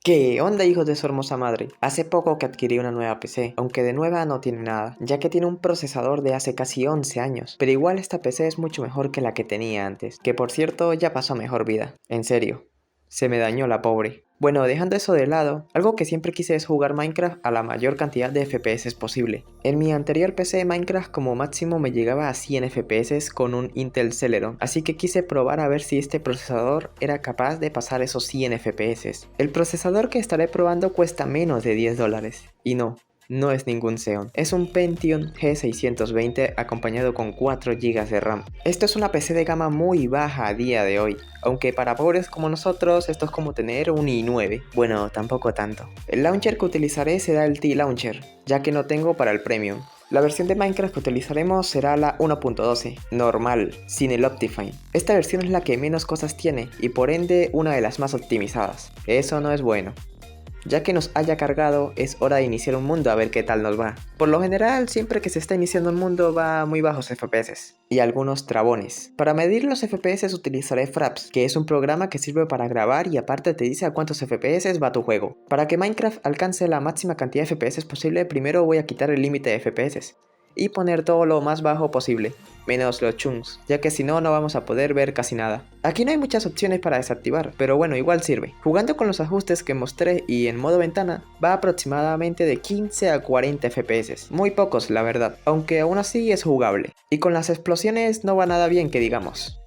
¿Qué onda, hijos de su hermosa madre? Hace poco que adquirí una nueva PC, aunque de nueva no tiene nada, ya que tiene un procesador de hace casi 11 años, pero igual esta PC es mucho mejor que la que tenía antes, que por cierto ya pasó a mejor vida. En serio, se me dañó la pobre. Bueno, dejando eso de lado, algo que siempre quise es jugar Minecraft a la mayor cantidad de FPS posible. En mi anterior PC de Minecraft como máximo me llegaba a 100 FPS con un Intel Celeron, así que quise probar a ver si este procesador era capaz de pasar esos 100 FPS. El procesador que estaré probando cuesta menos de $10, y no es ningún Xeon, es un Pentium G620 acompañado con 4 GB de RAM. Esto es una PC de gama muy baja a día de hoy, aunque para pobres como nosotros esto es como tener un i9, bueno, tampoco tanto. El launcher que utilizaré será el T-Launcher, ya que no tengo para el Premium. La versión de Minecraft que utilizaremos será la 1.12, normal, sin el Optifine. Esta versión es la que menos cosas tiene y por ende una de las más optimizadas. Eso no es bueno. Ya que nos haya cargado, es hora de iniciar un mundo a ver qué tal nos va. Por lo general, siempre que se está iniciando un mundo va a muy bajos FPS y algunos trabones. Para medir los FPS utilizaré Fraps, que es un programa que sirve para grabar y aparte te dice a cuántos FPS va tu juego. Para que Minecraft alcance la máxima cantidad de FPS posible, primero voy a quitar el límite de FPS y poner todo lo más bajo posible, menos los chunks, ya que si no, no vamos a poder ver casi nada. Aquí no hay muchas opciones para desactivar, pero bueno, igual sirve. Jugando con los ajustes que mostré y en modo ventana, va aproximadamente de 15 a 40 FPS, muy pocos la verdad, aunque aún así es jugable. Y con las explosiones no va nada bien que digamos.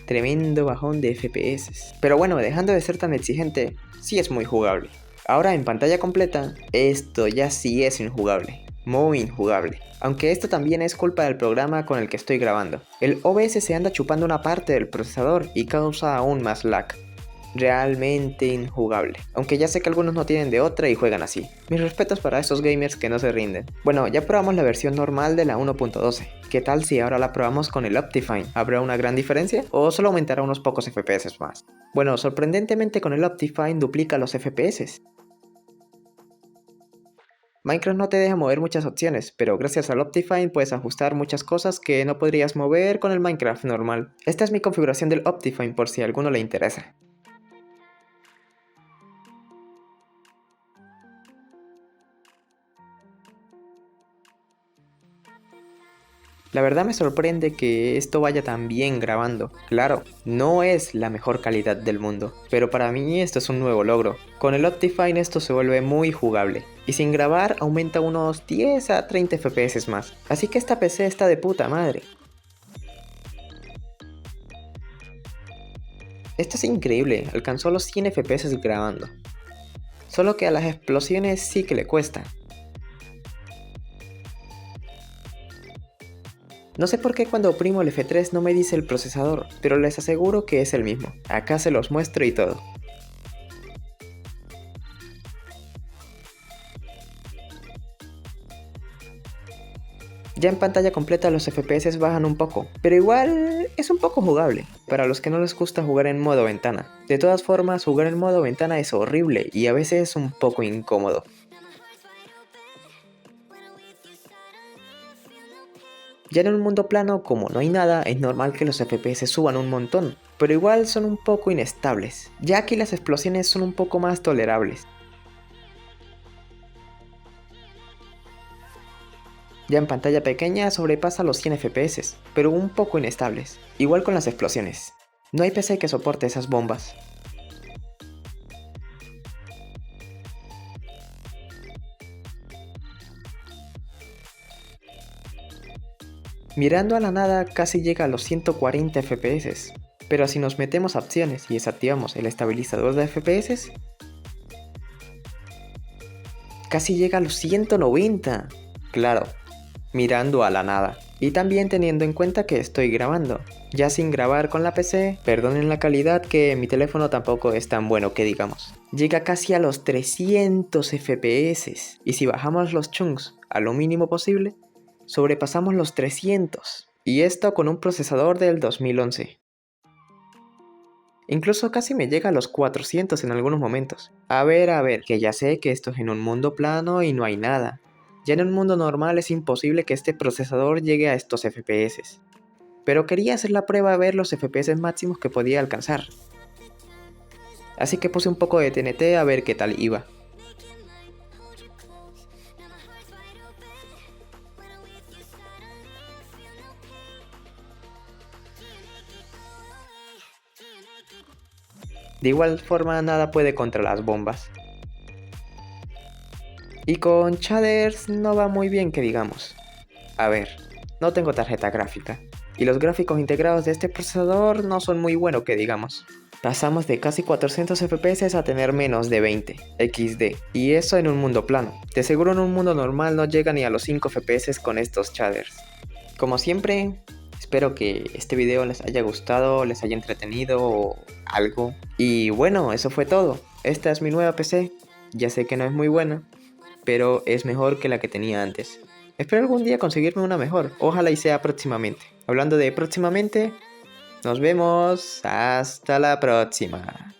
Tremendo bajón de FPS. Pero bueno, dejando de ser tan exigente, sí es muy jugable. Ahora en pantalla completa, esto ya sí es injugable. Muy injugable. Aunque esto también es culpa del programa con el que estoy grabando. El OBS se anda chupando una parte del procesador y causa aún más lag. Realmente injugable. Aunque ya sé que algunos no tienen de otra y juegan así. Mis respetos para esos gamers que no se rinden. Bueno, ya probamos la versión normal de la 1.12. ¿Qué tal si ahora la probamos con el Optifine? ¿Habrá una gran diferencia? ¿O solo aumentará unos pocos FPS más? Bueno, sorprendentemente con el Optifine duplica los FPS. Minecraft no te deja mover muchas opciones, pero gracias al Optifine puedes ajustar muchas cosas que no podrías mover con el Minecraft normal. Esta es mi configuración del Optifine por si a alguno le interesa. La verdad me sorprende que esto vaya tan bien grabando. Claro, no es la mejor calidad del mundo, pero para mí esto es un nuevo logro. Con el Optifine esto se vuelve muy jugable, y sin grabar aumenta unos 10 a 30 FPS más. Así que esta PC está de puta madre. Esto es increíble, alcanzó los 100 FPS grabando. Solo que a las explosiones sí que le cuesta. No sé por qué cuando oprimo el F3 no me dice el procesador, pero les aseguro que es el mismo. Acá se los muestro y todo. Ya en pantalla completa los FPS bajan un poco, pero igual es un poco jugable, para los que no les gusta jugar en modo ventana. De todas formas, jugar en modo ventana es horrible y a veces es un poco incómodo. Ya en un mundo plano, como no hay nada, es normal que los FPS suban un montón, pero igual son un poco inestables. Ya aquí las explosiones son un poco más tolerables. Ya en pantalla pequeña sobrepasa los 100 FPS, pero un poco inestables. Igual con las explosiones. No hay PC que soporte esas bombas. Mirando a la nada casi llega a los 140 FPS, pero si nos metemos a opciones y desactivamos el estabilizador de FPS, casi llega a los 190. Claro, mirando a la nada. Y también teniendo en cuenta que estoy grabando. Ya sin grabar con la PC, perdonen la calidad que mi teléfono tampoco es tan bueno que digamos. Llega casi a los 300 FPS. Y si bajamos los chunks a lo mínimo posible, sobrepasamos los 300. Y esto con un procesador del 2011. Incluso casi me llega a los 400 en algunos momentos. A ver, que ya sé que esto es en un mundo plano y no hay nada. Ya en un mundo normal es imposible que este procesador llegue a estos FPS. Pero quería hacer la prueba a ver los FPS máximos que podía alcanzar. así que puse un poco de TNT a ver qué tal iba. De igual forma nada puede contra las bombas. Y con shaders no va muy bien que digamos. A ver, no tengo tarjeta gráfica. Y los gráficos integrados de este procesador no son muy buenos que digamos. Pasamos de casi 400 FPS a tener menos de 20 XD. Y eso en un mundo plano. De seguro en un mundo normal no llega ni a los 5 FPS con estos shaders. Como siempre, espero que este video les haya gustado, les haya entretenido o algo. Y bueno, eso fue todo. Esta es mi nueva PC. Ya sé que no es muy buena, pero es mejor que la que tenía antes. Espero algún día conseguirme una mejor, ojalá y sea próximamente. Hablando de próximamente, nos vemos, hasta la próxima.